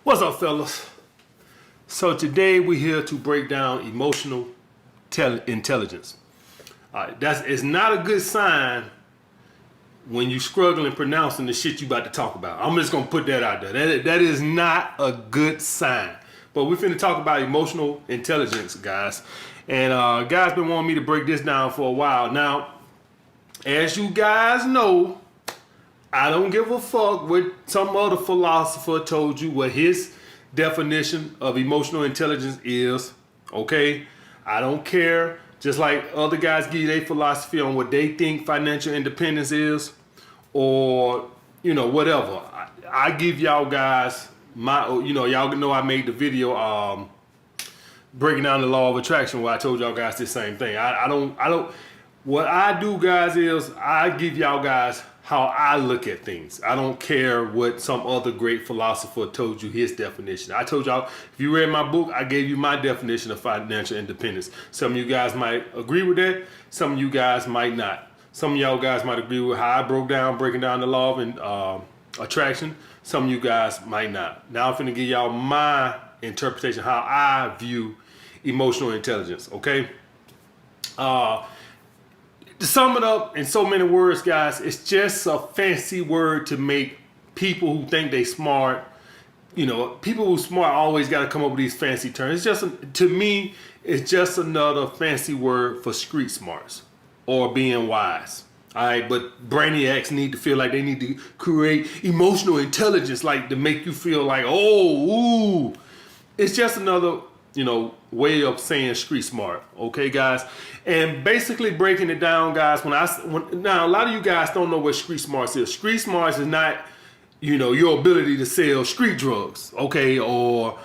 What's up, fellas? So today we're here to break down emotional intelligence. It's not a good sign when you struggling pronouncing the shit you about to talk about. I'm just gonna put that out there. That is not a good sign. But we're finna talk about emotional intelligence, guys. And guys been wanting me to break this down for a while. Now, as you guys know, I don't give a fuck what some other philosopher told you what his definition of emotional intelligence is, okay? I don't care. Just like other guys give you their philosophy on what they think financial independence is, or, whatever. I give y'all guys my, y'all know I made the video breaking down the law of attraction where I told y'all guys the same thing. I don't, what I do, guys, is I give y'all guys how I look at things. I don't care what some other great philosopher told you his definition. I told y'all, if you read my book, I gave you my definition of financial independence. Some of you guys might agree with that. Some of you guys might not. Some of y'all guys might agree with how I breaking down the law of attraction. Some of you guys might not. Now I'm finna give y'all my interpretation, how I view emotional intelligence, okay? To sum it up in so many words, guys, it's just a fancy word to make people who think they smart, people who smart always got to come up with these fancy terms. It's just, to me, it's just another fancy word for street smarts or being wise. All right, but brainiacs need to feel like they need to create emotional intelligence, like to make you feel like, oh, ooh. It's just another way of saying street smart, okay, guys? And basically breaking it down, guys, now a lot of you guys don't know what street smarts is. Street smarts is not, your ability to sell street drugs, okay, or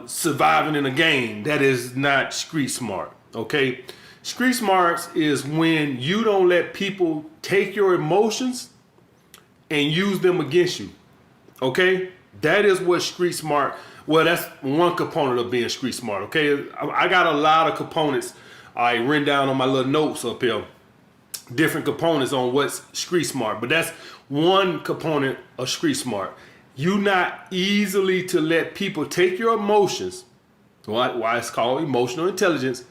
surviving in a game. That is not street smart, okay? Street smarts is when you don't let people take your emotions and use them against you, okay? That is what street smart. Well, that's one component of being street smart, okay? I got a lot of components I written down on my little notes up here. Different components on what's street smart, but that's one component of street smart. You not easily to let people take your emotions, why it's called emotional intelligence,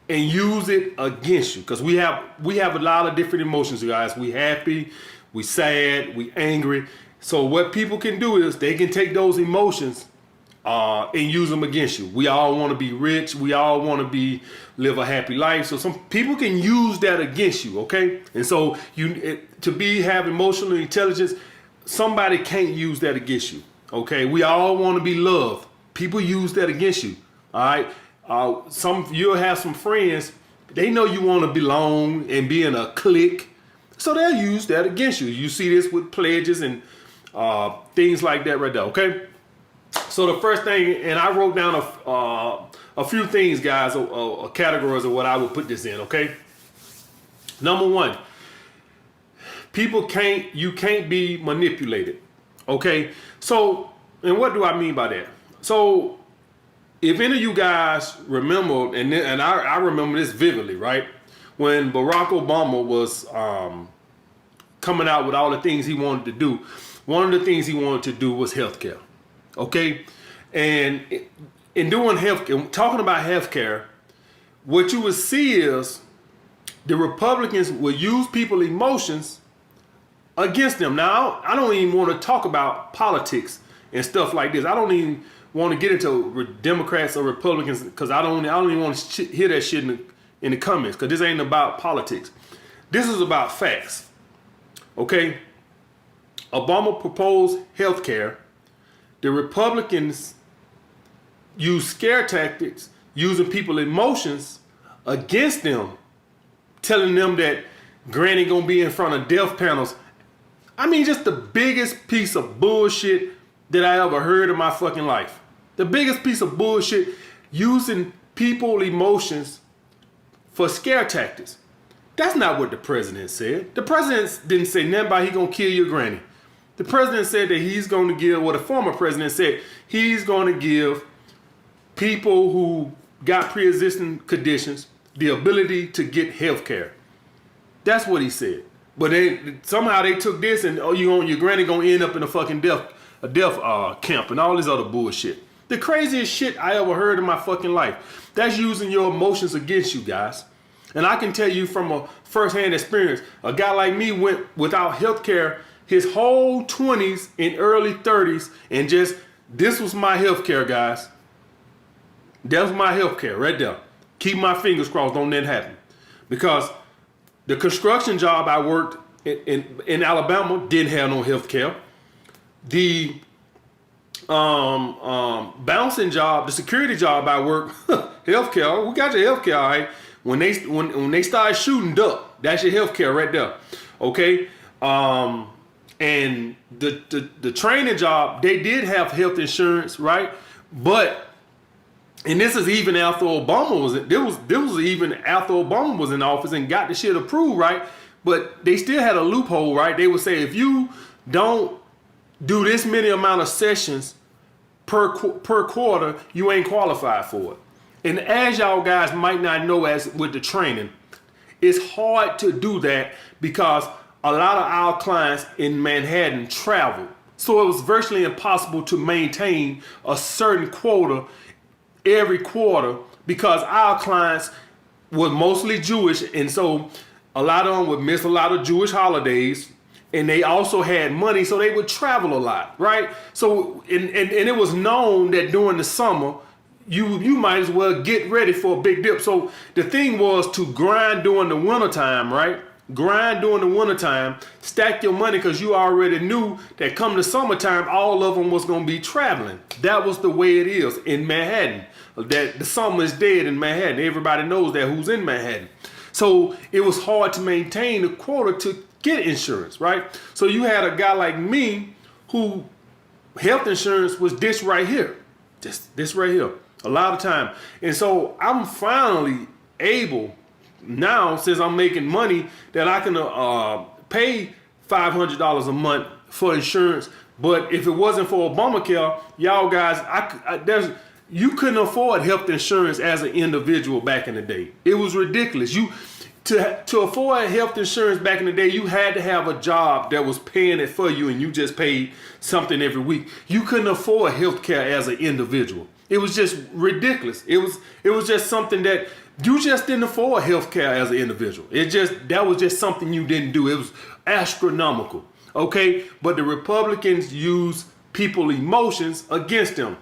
and use it against you. Because we have a lot of different emotions, you guys. We happy, we sad, we angry. So what people can do is they can take those emotions and use them against you. We all want to be rich. We all want to live a happy life. So some people can use that against you, okay? And so have emotional intelligence, somebody can't use that against you, okay? We all want to be loved. People use that against you, all right? You'll have some friends, they know you want to belong and be in a clique, so they'll use that against you. You see this with pledges and things like that right there, okay? So the first thing, and I wrote down a few things, guys, categories of what I would put this in, okay? Number one, you can't be manipulated, okay? So, and what do I mean by that? So, if any of you guys remember, and I remember this vividly, right? When Barack Obama was coming out with all the things he wanted to do, one of the things he wanted to do was healthcare. Okay, and in doing healthcare, talking about healthcare, what you would see is the Republicans will use people's emotions against them. Now, I don't even want to talk about politics and stuff like this. I don't even want to get into Democrats or Republicans because I don't even want to hear that shit in the comments, because this ain't about politics. This is about facts. Okay, Obama proposed healthcare. The Republicans use scare tactics, using people's emotions against them, telling them that Granny gonna be in front of death panels. I mean, just the biggest piece of bullshit that I ever heard in my fucking life. The biggest piece of bullshit, using people's emotions for scare tactics. That's not what the president said. The president didn't say nothing about he gonna kill your granny. The president said that he's going to give, what the former president said, he's going to give people who got pre-existing conditions the ability to get health care. That's what he said. But somehow they took this and, your granny going to end up in a fucking death camp and all this other bullshit. The craziest shit I ever heard in my fucking life. That's using your emotions against you guys. And I can tell you from a first-hand experience, a guy like me went without health care his whole 20s and early 30s, and just, this was my health care, guys. That was my health care right there. Keep my fingers crossed, don't let that happen. Because the construction job I worked in Alabama didn't have no health care. The bouncing job, the security job I worked, health care, we got your health care, all right? When they start shooting, duck. That's your health care right there. Okay? And the training job, they did have health insurance, right? But, and this is even after Obama was even after Obama was in office and got the shit approved, right? But they still had a loophole, right? They would say, if you don't do this many amount of sessions per quarter, you ain't qualified for it. And as y'all guys might not know, as with the training, it's hard to do that because a lot of our clients in Manhattan travel. So it was virtually impossible to maintain a certain quota every quarter because our clients were mostly Jewish. And so a lot of them would miss a lot of Jewish holidays. And they also had money, so they would travel a lot, right? So, and it was known that during the summer, you might as well get ready for a big dip. So the thing was to grind during the wintertime, right? Grind during the wintertime, stack your money because you already knew that come the summertime, all of them was going to be traveling. That was the way it is in Manhattan. That the summer is dead in Manhattan. Everybody knows that who's in Manhattan. So it was hard to maintain the quota to get insurance, right? So you had a guy like me who health insurance was this right here. Just this right here. A lot of time. And so I'm finally able now, since I'm making money, that I can pay $500 a month for insurance. But if it wasn't for Obamacare, y'all guys, you couldn't afford health insurance as an individual back in the day. It was ridiculous. To afford health insurance back in the day, you had to have a job that was paying it for you, and you just paid something every week. You couldn't afford health care as an individual. It was just ridiculous. It was just something that you just didn't afford health care as an individual. That was just something you didn't do. It was astronomical. Okay? But the Republicans used people's emotions against them.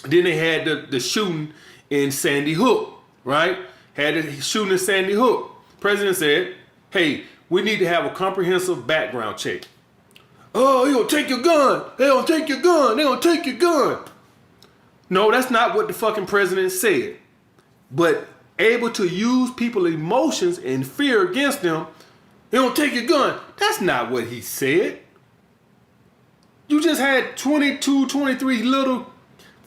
Then they had the shooting in Sandy Hook, right? Had the shooting in Sandy Hook. President said, hey, we need to have a comprehensive background check. Oh, they're going to take your gun. They're going to take your gun. They're going to take your gun. No, that's not what the fucking president said. But able to use people's emotions and fear against them, they don't take your gun. That's not what he said. You just had 22, 23 little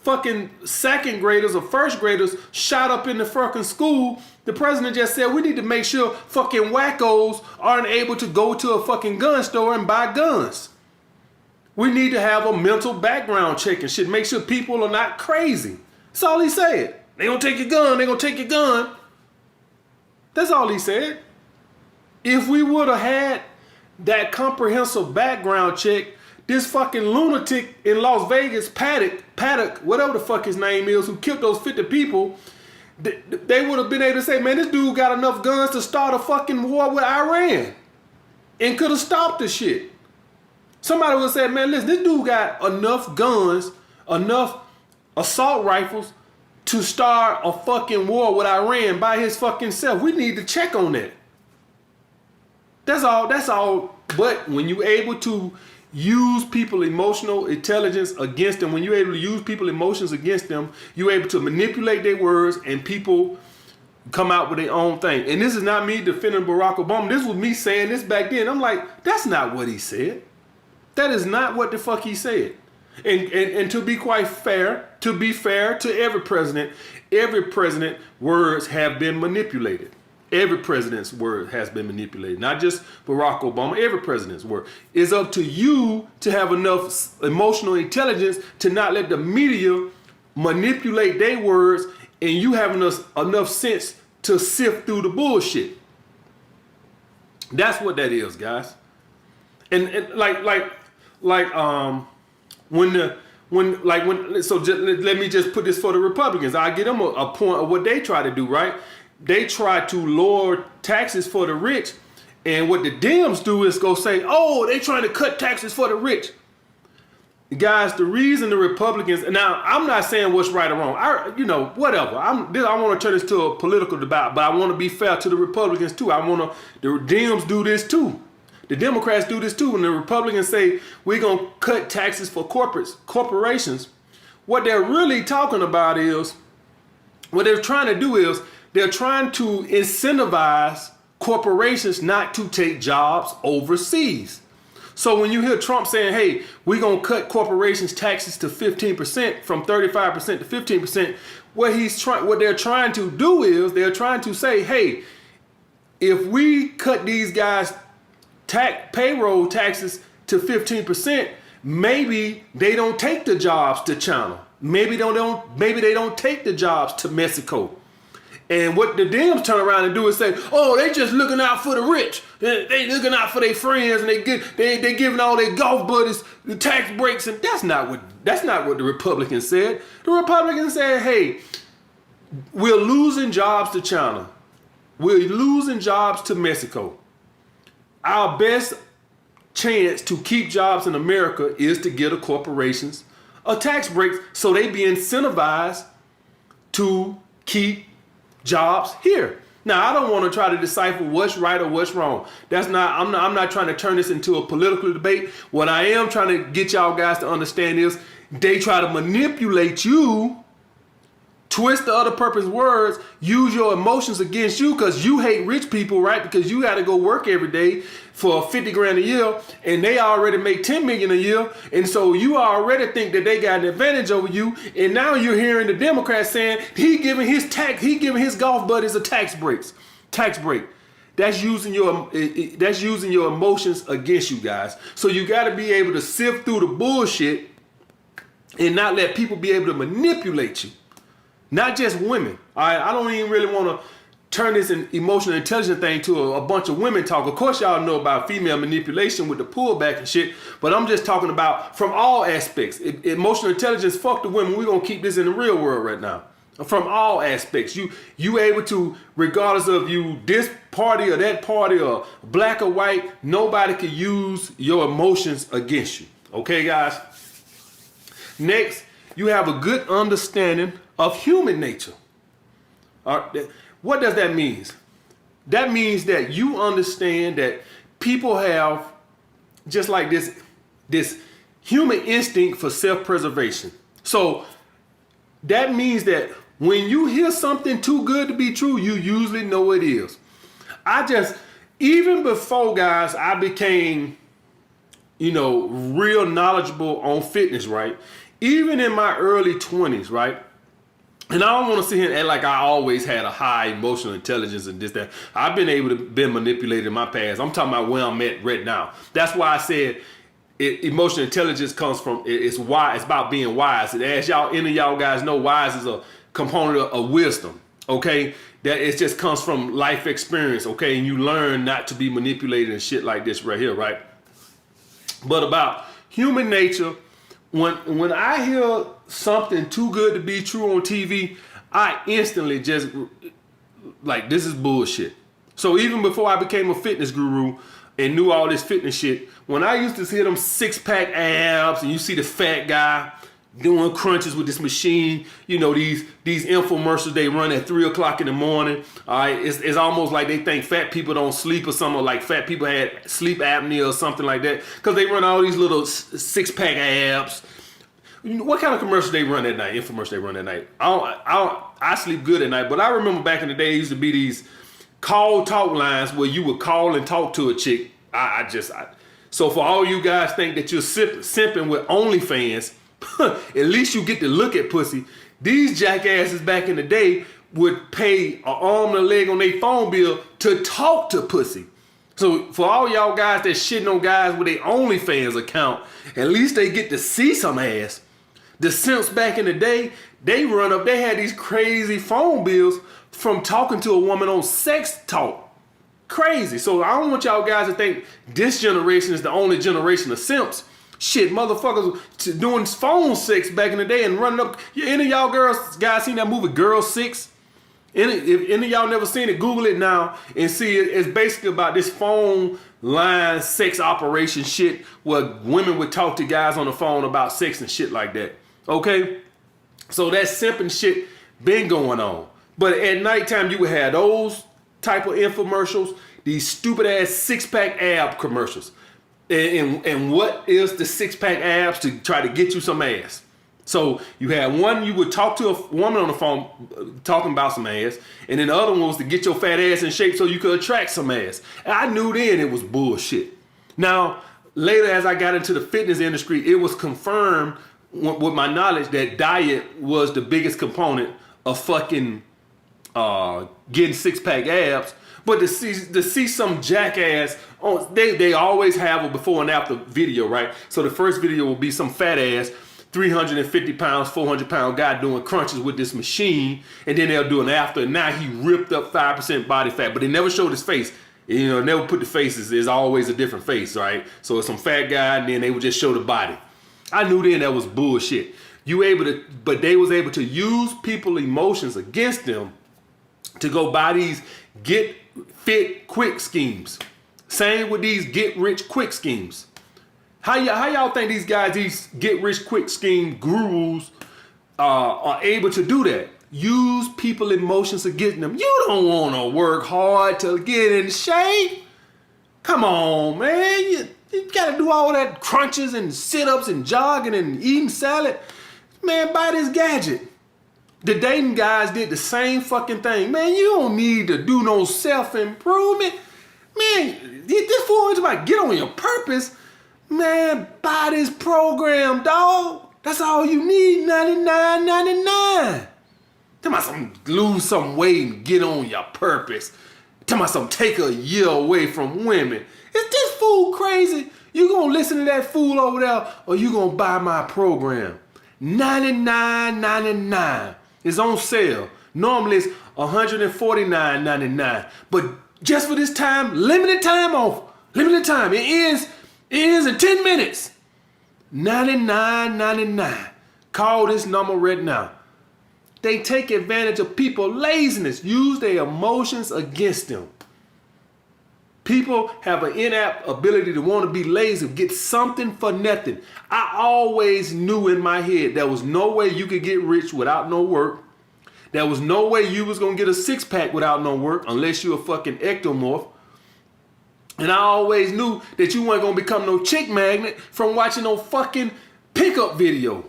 fucking second graders or first graders shot up in the fucking school. The president just said we need to make sure fucking wackos aren't able to go to a fucking gun store and buy guns. We need to have a mental background check and shit. Make sure people are not crazy. That's all he said. They gonna take your gun. They gonna take your gun. That's all he said. If we would have had that comprehensive background check, this fucking lunatic in Las Vegas, Paddock, whatever the fuck his name is, who killed those 50 people, they would have been able to say, man, this dude got enough guns to start a fucking war with Iran and could have stopped the shit. Somebody would have said, man, listen, this dude got enough guns, enough assault rifles to start a fucking war with Iran by his fucking self. We need to check on that. That's all. But when you're able to use people's emotional intelligence against them, when you're able to use people's emotions against them, you're able to manipulate their words and people come out with their own thing. And this is not me defending Barack Obama. This was me saying this back then. I'm like, that's not what he said. That is not what the fuck he said. And to be quite fair, to every president words have been manipulated. Every president's word has been manipulated. Not just Barack Obama, every president's word. It's up to you to have enough emotional intelligence to not let the media manipulate their words, and you have enough sense to sift through the bullshit. That's what that is, guys. And Let me just put this for the Republicans. I get them a point of what they try to do, right? They try to lower taxes for the rich, and what the Dems do is go say, oh, they trying to cut taxes for the rich. Guys, the reason the Republicans, now I'm not saying what's right or wrong. Whatever. I want to turn this to a political debate, but I want to be fair to the Republicans too. The Dems do this too. The Democrats do this too. And the Republicans say, we're going to cut taxes for corporations. What they're really talking about is, what they're trying to do is, they're trying to incentivize corporations not to take jobs overseas. So when you hear Trump saying, hey, we're going to cut corporations' taxes to 15%, from 35% to 15%, what they're trying to do is they're trying to say, hey, if we cut these guys' payroll taxes to 15%, maybe they don't take the jobs to China. Maybe they don't take the jobs to Mexico. And what the Dems turn around and do is say, oh, they just looking out for the rich. They looking out for their friends, and they giving all their golf buddies the tax breaks. And that's not what the Republicans said. The Republicans said, hey, we're losing jobs to China. We're losing jobs to Mexico. Our best chance to keep jobs in America is to give the corporations a tax break, so they be incentivized to keep jobs here. Now, I don't want to try to decipher what's right or what's wrong. I'm not trying to turn this into a political debate. What I am trying to get y'all guys to understand is they try to manipulate you, twist the other person's words, use your emotions against you because you hate rich people, right? Because you got to go work every day for 50 grand a year, and they already make 10 million a year. And so you already think that they got an advantage over you. And now you're hearing the Democrats saying he giving his golf buddies a tax break. That's using your emotions against you guys. So you got to be able to sift through the bullshit and not let people be able to manipulate you. Not just women. All right, I don't even really want to turn this emotional intelligence thing to a bunch of women talk. Of course, y'all know about female manipulation with the pullback and shit, but I'm just talking about from all aspects. Emotional intelligence, fuck the women. We're going to keep this in the real world right now. From all aspects. You able to, regardless of you this party or that party or black or white, nobody can use your emotions against you. Okay, guys? Next, you have a good understanding of human nature. What does that mean? That means that you understand that people have just like this human instinct for self-preservation. So that means that when you hear something too good to be true, you usually know it is. Even before, guys, I became, real knowledgeable on fitness, right? Even in my early 20s, right? And I don't want to sit here and act like I always had a high emotional intelligence and this, that. I've been able to be manipulated in my past. I'm talking about where I'm at right now. That's why I said emotional intelligence comes from, it's wise. It's about being wise. And as any of y'all guys know, wise is a component of wisdom, okay? That it just comes from life experience, okay? And you learn not to be manipulated and shit like this right here, right? But about human nature, when I hear something too good to be true on TV, I instantly just like, this is bullshit. So even before I became a fitness guru and knew all this fitness shit, when I used to see them 6-pack abs and you see the fat guy doing crunches with this machine, these infomercials they run at 3 o'clock in the morning. All right, it's almost like they think fat people don't sleep or something, like fat people had sleep apnea or something like that, because they run all these little 6-pack abs. What kind of commercial they run at night? Infomercial they run at night. I sleep good at night, but I remember back in the day, used to be these call talk lines where you would call and talk to a chick. So for all you guys think that you're simping with OnlyFans, at least you get to look at pussy. These jackasses back in the day would pay an arm and a leg on their phone bill to talk to pussy. So for all y'all guys that shitting on guys with their OnlyFans account, at least they get to see some ass. The simps back in the day, they had these crazy phone bills from talking to a woman on sex talk. Crazy. So I don't want y'all guys to think this generation is the only generation of simps. Shit, motherfuckers doing phone sex back in the day and running up. Any of y'all guys seen that movie Girl 6? If any of y'all never seen it, Google it now and see it. It's basically about this phone line sex operation shit where women would talk to guys on the phone about sex and shit like that. Okay? So that simping shit been going on. But at nighttime, you would have those type of infomercials, these stupid ass 6-pack ab commercials. And what is the 6-pack abs to try to get you some ass? So you had one, you would talk to a woman on the phone talking about some ass, and then the other one was to get your fat ass in shape so you could attract some ass. And I knew then it was bullshit. Now, later as I got into the fitness industry, it was confirmed with my knowledge that diet was the biggest component of fucking getting 6-pack abs. But to see some jackass, they always have a before and after video, right? So the first video will be some fat ass, 350 pounds, 400 pound guy doing crunches with this machine, and then they'll do an after, and now he ripped up 5% body fat, but they never showed his face. You know, never put the faces. There's always a different face, right? So it's some fat guy, and then they would just show the body. I knew then that was bullshit. But they was able to use people's emotions against them to go buy these get fit quick schemes. Same with these get rich quick schemes. How y'all think these guys, these get rich quick scheme gurus, are able to do that? Use people emotions against them. You don't want to work hard to get in shape. Come on, man. You got to do all that crunches and sit-ups and jogging and eating salad. Man, buy this gadget. The dating guys did the same fucking thing. Man, you don't need to do no self-improvement. Man, this fool is about get on your purpose. Man, buy this program, dog. That's all you need, $99.99. Tell me some lose some weight and get on your purpose. Tell me some take a year away from women. Is this fool crazy? You gonna listen to that fool over there, or you gonna buy my program? $99.99. It's on sale. Normally it's $149.99. But just for this time, limited time off. Limited time. It ends in 10 minutes. $99.99. Call this number right now. They take advantage of people's laziness. Use their emotions against them. People have an inapt ability to want to be lazy, get something for nothing. I always knew in my head there was no way you could get rich without no work. There was no way you was going to get a 6-pack without no work unless you're a fucking ectomorph. And I always knew that you weren't going to become no chick magnet from watching no fucking pickup video.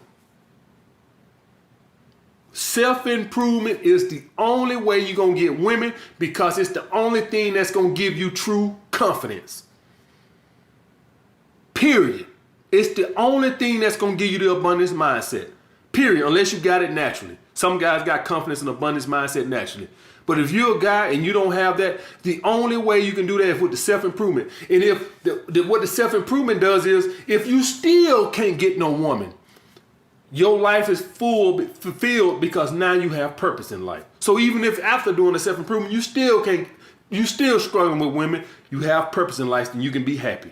Self-improvement is the only way you're going to get women because it's the only thing that's going to give you true confidence. Period. It's the only thing that's going to give you the abundance mindset. Period. Unless you got it naturally. Some guys got confidence and abundance mindset naturally. But if you're a guy and you don't have that, the only way you can do that is with the self-improvement. And if what the self-improvement does is, if you still can't get no woman, your life is fulfilled because now you have purpose in life. So even if after doing the self-improvement, you still struggling with women, you have purpose in life and you can be happy.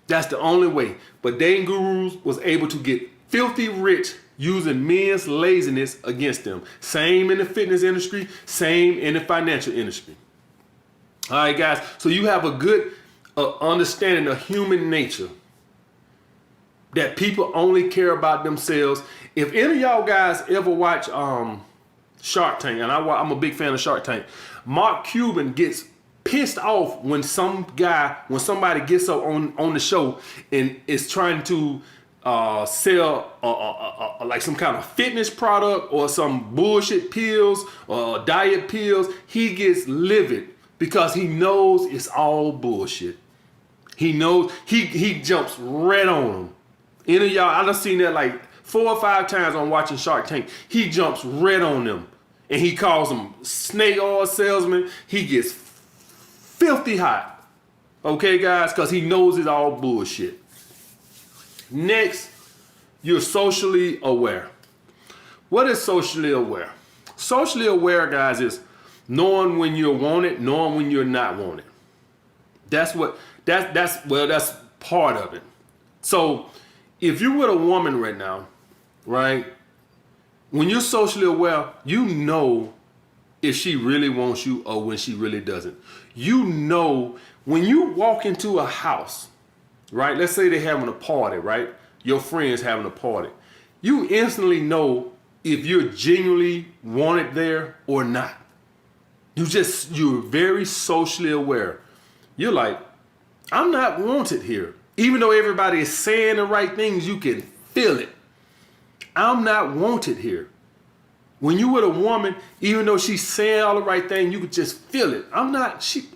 That's the only way. But dating gurus was able to get filthy rich using men's laziness against them. Same in the fitness industry, same in the financial industry. All right, guys. So you have a good understanding of human nature. That people only care about themselves. If any of y'all guys ever watch Shark Tank, and I'm a big fan of Shark Tank, Mark Cuban gets pissed off when somebody gets up on the show and is trying to sell like some kind of fitness product or some bullshit pills or diet pills. He gets livid because he knows it's all bullshit. He knows he jumps right on them. Any of y'all, I done seen that like 4 or 5 times on watching Shark Tank. He jumps right on them. And he calls them snake oil salesman. He gets filthy hot. Okay, guys? Because he knows it's all bullshit. Next, you're socially aware. What is socially aware? Socially aware, guys, is knowing when you're wanted, knowing when you're not wanted. That's part of it. So if you're with a woman right now, right, when you're socially aware, you know if she really wants you or when she really doesn't. You know when you walk into a house, right? Let's say they're having a party, right? Your friend's having a party. You instantly know if you're genuinely wanted there or not. You're very socially aware. You're like, I'm not wanted here. Even though everybody is saying the right things, you can feel it. I'm not wanted here. When you with a woman, even though she's saying all the right things, you could just feel it. She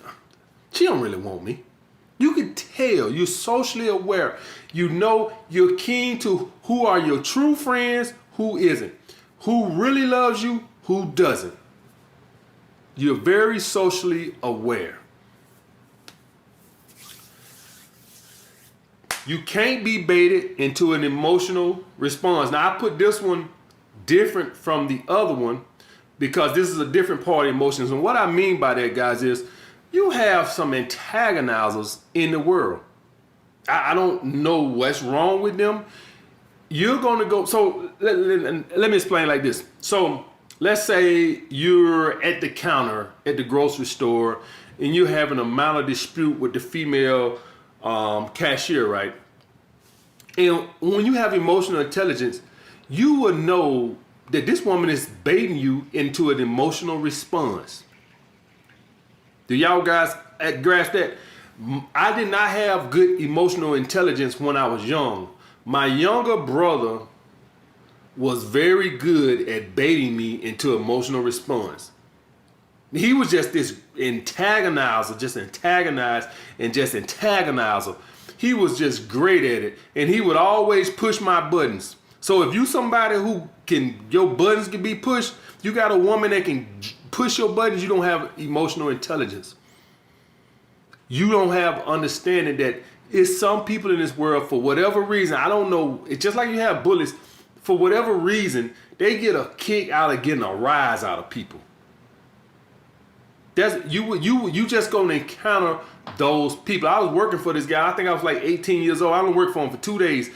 don't really want me. You can tell, you're socially aware. You know, you're keen to who are your true friends, who isn't. Who really loves you, who doesn't. You're very socially aware. You can't be baited into an emotional response. Now, I put this one different from the other one because this is a different part of emotions. And what I mean by that, guys, is you have some antagonizers in the world. I don't know what's wrong with them. You're going to go. So let me explain like this. So let's say you're at the counter at the grocery store and you're having a minor dispute with the female cashier, right? And when you have emotional intelligence, you will know that this woman is baiting you into an emotional response. Do y'all guys grasp that? I did not have good emotional intelligence when I was young. My younger brother was very good at baiting me into emotional response. He was just this antagonizer, just antagonize and just antagonizer. He was just great at it. And he would always push my buttons. So if you somebody who your buttons can be pushed, you got a woman that can push your buttons, you don't have emotional intelligence. You don't have understanding that it's some people in this world, for whatever reason, I don't know, it's just like you have bullies, for whatever reason, they get a kick out of getting a rise out of people. You just gonna encounter those people. I was working for this guy. I think I was like 18 years old. I only worked for him for 2 days,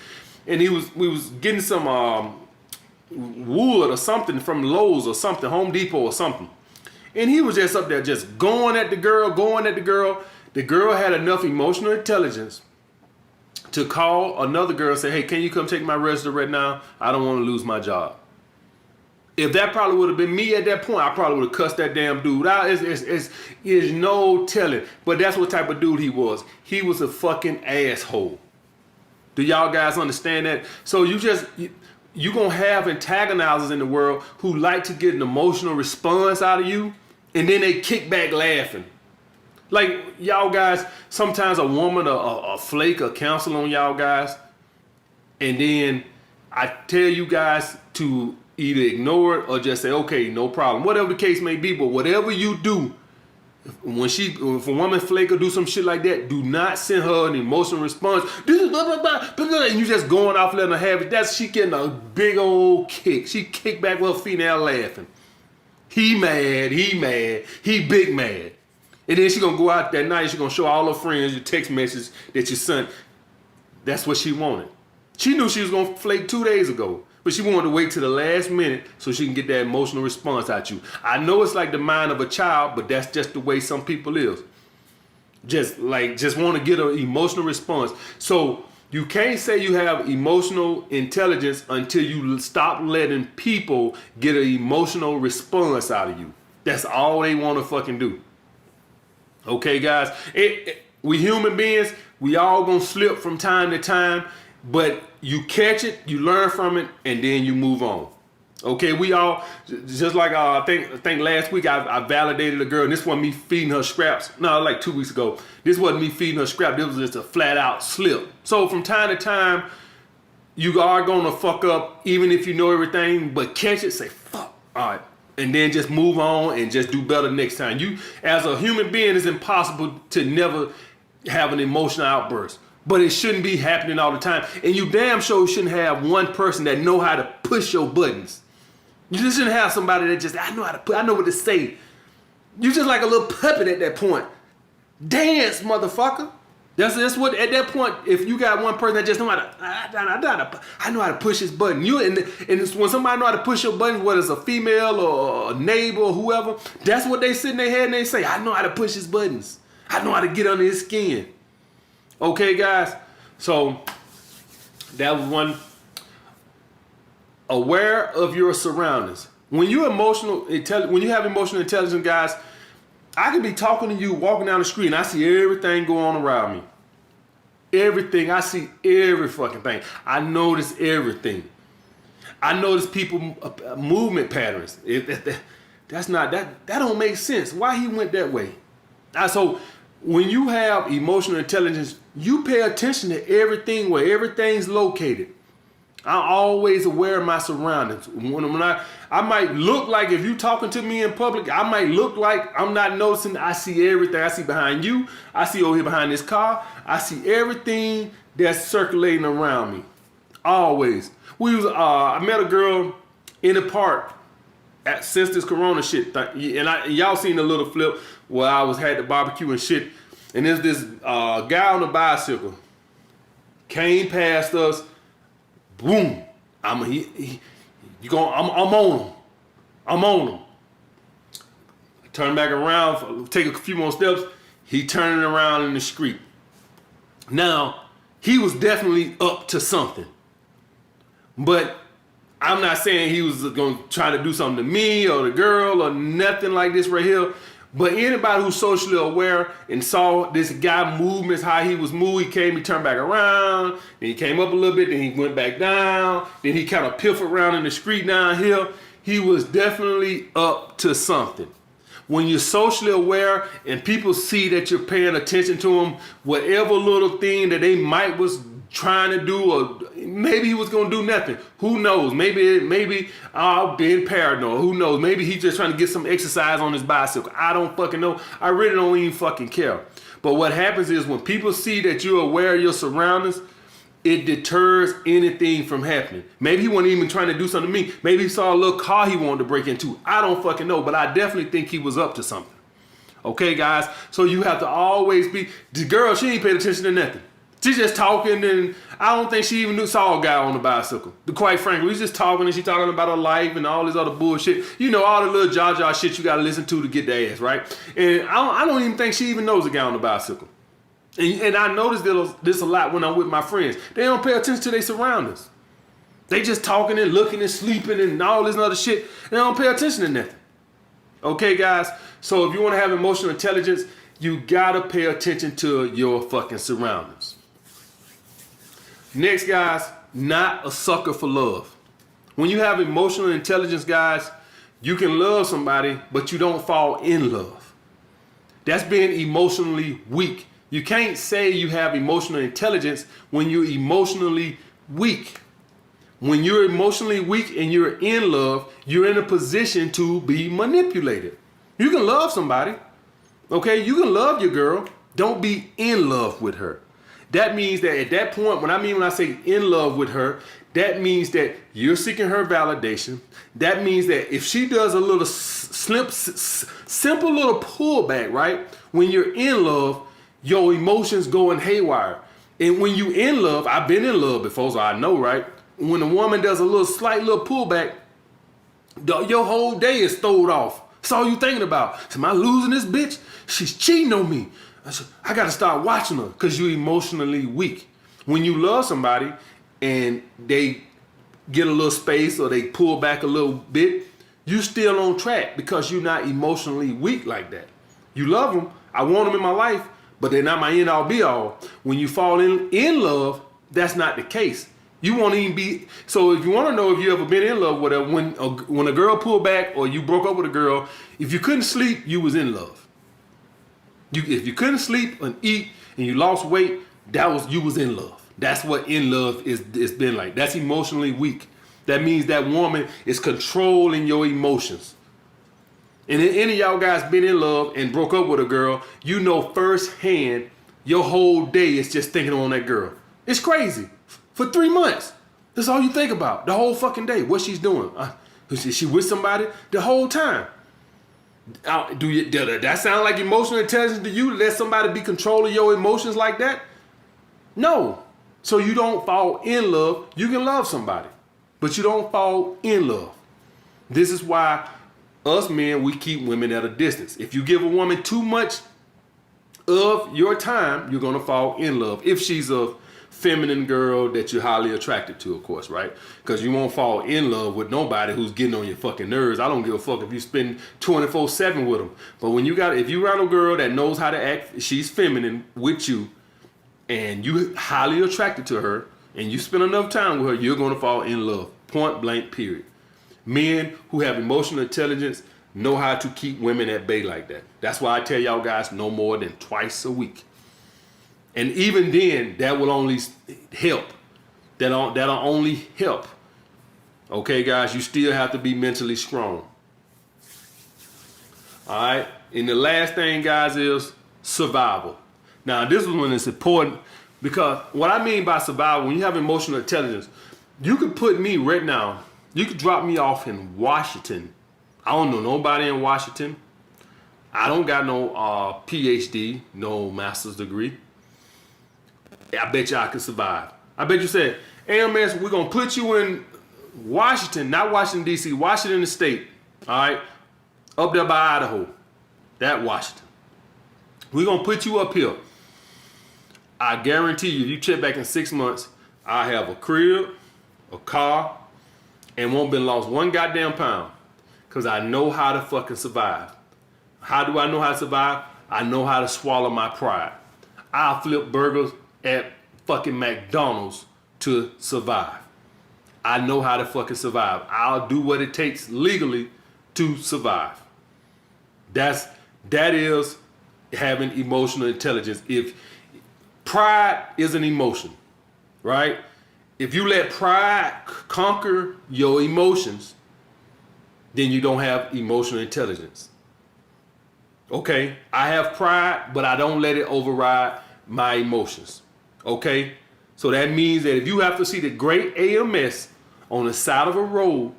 and we was getting some wood or something from Lowe's or something, Home Depot or something, and he was just up there just going at the girl. The girl had enough emotional intelligence to call another girl and say, "Hey, can you come take my register right now? I don't want to lose my job." If that probably would have been me at that point, I probably would have cussed that damn dude out. It's no telling. But that's what type of dude he was. He was a fucking asshole. Do y'all guys understand that? So you gonna have antagonizers in the world who like to get an emotional response out of you, and then they kick back laughing. Like y'all guys, sometimes a woman a flake or cancel on y'all guys, and then I tell you guys to either ignore it or just say, okay, no problem. Whatever the case may be, but whatever you do, if a woman flake or do some shit like that, do not send her an emotional response. This is blah, blah, blah, blah, blah, and you just going off letting her have it. She getting a big old kick. She kicked back with her female laughing. He mad, he big mad. And then she gonna go out that night, she gonna show all her friends your text message that you sent. That's what she wanted. She knew she was gonna flake 2 days ago, but she wanted to wait till the last minute so she can get that emotional response out you. I know it's like the mind of a child, but that's just the way some people is. Just want to get an emotional response. So you can't say you have emotional intelligence until you stop letting people get an emotional response out of you. That's all they want to fucking do. Okay, guys? We human beings, we all gonna slip from time to time, but you catch it, you learn from it, and then you move on. Okay, we all, just like I think last week I validated a girl, and this wasn't me feeding her scraps. No, like 2 weeks ago. This wasn't me feeding her scraps. This was just a flat out slip. So from time to time, you are gonna fuck up, even if you know everything, but catch it, say, fuck, all right. And then just move on and just do better next time. You, as a human being, it's impossible to never have an emotional outburst. But it shouldn't be happening all the time. And you damn sure shouldn't have one person that know how to push your buttons. You just shouldn't have somebody that just, I know what to say. You just like a little puppet at that point. Dance, motherfucker. That's what at that point. If you got one person that just know how to, I know how to push this button. And it's when somebody know how to push your button, whether it's a female or a neighbor or whoever, that's what they sit in their head and they say, I know how to push his buttons. I know how to get under his skin. Okay, guys. So that was one. Aware of your surroundings. When you have emotional intelligence, guys, I could be talking to you, walking down the street, and I see everything go on around me. Everything. I see every fucking thing. I notice everything. I notice people movement patterns. That don't make sense. Why he went that way? So when you have emotional intelligence, you pay attention to everything, where everything's located. I'm always aware of my surroundings. When I might look like, if you talking to me in public, I might look like I'm not noticing. I see everything. I see behind you. I see over here behind this car. I see everything that's circulating around me. Always. I met a girl in the park since this corona shit, and y'all seen the little flip where I had the barbecue and shit, and there's this guy on a bicycle came past us. Boom! I'm on him. I'm on him. Turn back around, take a few more steps. He turning around in the street. Now he was definitely up to something, but I'm not saying he was going to try to do something to me or the girl or nothing like this right here. But anybody who's socially aware and saw this guy movements, how he was moving, he turned back around, then he came up a little bit, then he went back down, then he kind of piffed around in the street down here. He was definitely up to something. When you're socially aware and people see that you're paying attention to them, whatever little thing that they might was trying to do, or maybe he was gonna do nothing. Who knows? Maybe I'm being paranoid. Who knows? Maybe he's just trying to get some exercise on his bicycle. I don't fucking know. I really don't even fucking care. But what happens is when people see that you're aware of your surroundings, it deters anything from happening. Maybe he wasn't even trying to do something to me. Maybe he saw a little car he wanted to break into. I don't fucking know, but I definitely think he was up to something. Okay, guys? So you have to always be, the girl, she ain't paid attention to nothing. She's just talking, and I don't think she even saw a guy on the bicycle. Quite frankly, we just talking, and she talking about her life and all this other bullshit. You know, all the little jaw shit you gotta listen to get the ass, right? And I don't even think she even knows a guy on the bicycle. And I noticed this a lot when I'm with my friends. They don't pay attention to their surroundings. They just talking and looking and sleeping and all this other shit. They don't pay attention to nothing. Okay, guys? So if you want to have emotional intelligence, you gotta pay attention to your fucking surroundings. Next, guys, not a sucker for love. When you have emotional intelligence, guys, you can love somebody, but you don't fall in love. That's being emotionally weak. You can't say you have emotional intelligence when you're emotionally weak. When you're emotionally weak and you're in love, you're in a position to be manipulated. You can love somebody, okay? You can love your girl. Don't be in love with her. That means that at that point, when I say in love with her, that means that you're seeking her validation. That means that if she does a little simple little pullback, right? When you're in love, your emotions going haywire. And when you in love, I've been in love before, so I know, right? When a woman does a slight little pullback, your whole day is thrown off. That's all you thinking about. Am I losing this bitch? She's cheating on me. I got to start watching her because you're emotionally weak. When you love somebody and they get a little space or they pull back a little bit, you still on track because you're not emotionally weak like that. You love them. I want them in my life, but they're not my end all be all. When you fall in love, that's not the case. You won't even be. So if you want to know if you ever been in love with her, when a girl pulled back or you broke up with a girl, if you couldn't sleep, you was in love. If you couldn't sleep and eat and you lost weight, you was in love. That's what in love is been like. That's emotionally weak. That means that woman is controlling your emotions. And if any of y'all guys been in love and broke up with a girl, you know firsthand your whole day is just thinking on that girl. It's crazy. For 3 months, that's all you think about the whole fucking day. What she's doing. Is she with somebody the whole time? Does that sound like emotional intelligence to you? Let somebody be controlling your emotions like that? No. So you don't fall in love. You can love somebody, but you don't fall in love. This is why us men, we keep women at a distance. If you give a woman too much of your time, you're going to fall in love. If she's a feminine girl that you're highly attracted to, of course, right? Because you won't fall in love with nobody who's getting on your fucking nerves. I don't give a fuck if you spend 24/7 with them. But if you around a girl that knows how to act, she's feminine with you, and you highly attracted to her, and you spend enough time with her, you're going to fall in love. Point blank, period. Men who have emotional intelligence know how to keep women at bay like that. That's why I tell y'all guys no more than twice a week. And even then, that will only help. That'll only help. Okay, guys, you still have to be mentally strong. All right? And the last thing, guys, is survival. Now, this one is important because what I mean by survival, when you have emotional intelligence, you could put me right now, you could drop me off in Washington. I don't know nobody in Washington. I don't got no PhD, no master's degree. I bet you I can survive. I bet you said, AMS, we're going to put you in Washington, not Washington, D.C., Washington the state, all right, up there by Idaho, that Washington. We're going to put you up here. I guarantee you, if you check back in 6 months, I have a crib, a car, and won't been lost one goddamn pound because I know how to fucking survive. How do I know how to survive? I know how to swallow my pride. I'll flip burgers at fucking McDonald's to survive. I know how to fucking survive. I'll do what it takes legally to survive. That is having emotional intelligence. If pride is an emotion, right? If you let pride conquer your emotions, then you don't have emotional intelligence. Okay, I have pride, but I don't let it override my emotions. Okay, so that means that if you have to see the great AMS on the side of a road,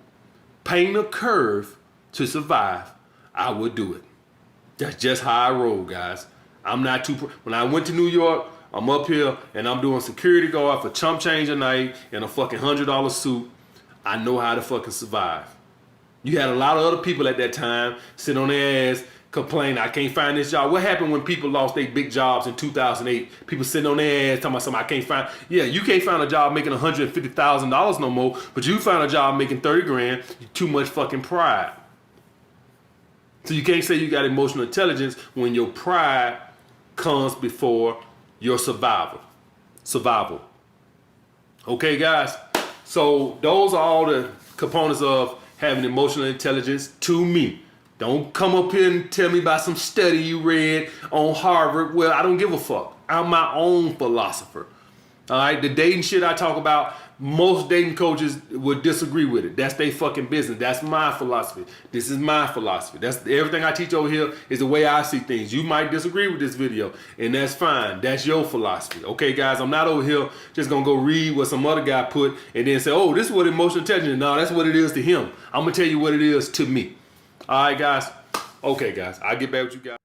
paint a curve to survive, I would do it. That's just how I roll, guys. I'm not too. When I went to New York, I'm up here and I'm doing security guard for chump change a night in a fucking $100 suit. I know how to fucking survive. You had a lot of other people at that time sit on their ass, complain, I can't find this job. What happened when people lost their big jobs in 2008? People sitting on their ass talking about something I can't find. Yeah, you can't find a job making $150,000 no more, but you found a job making 30 grand. Too much fucking pride. So you can't say you got emotional intelligence when your pride comes before your survival. Okay, guys? So those are all the components of having emotional intelligence to me. Don't come up here and tell me about some study you read on Harvard. Well, I don't give a fuck. I'm my own philosopher. All right, the dating shit I talk about, most dating coaches would disagree with it. That's their fucking business. That's my philosophy. This is my philosophy. That's everything I teach over here is the way I see things. You might disagree with this video, and that's fine. That's your philosophy. Okay, guys, I'm not over here just gonna go read what some other guy put and then say, oh, this is what emotional intelligence is. No, that's what it is to him. I'm gonna tell you what it is to me. All right, guys. Okay, guys, I'll get back with you guys.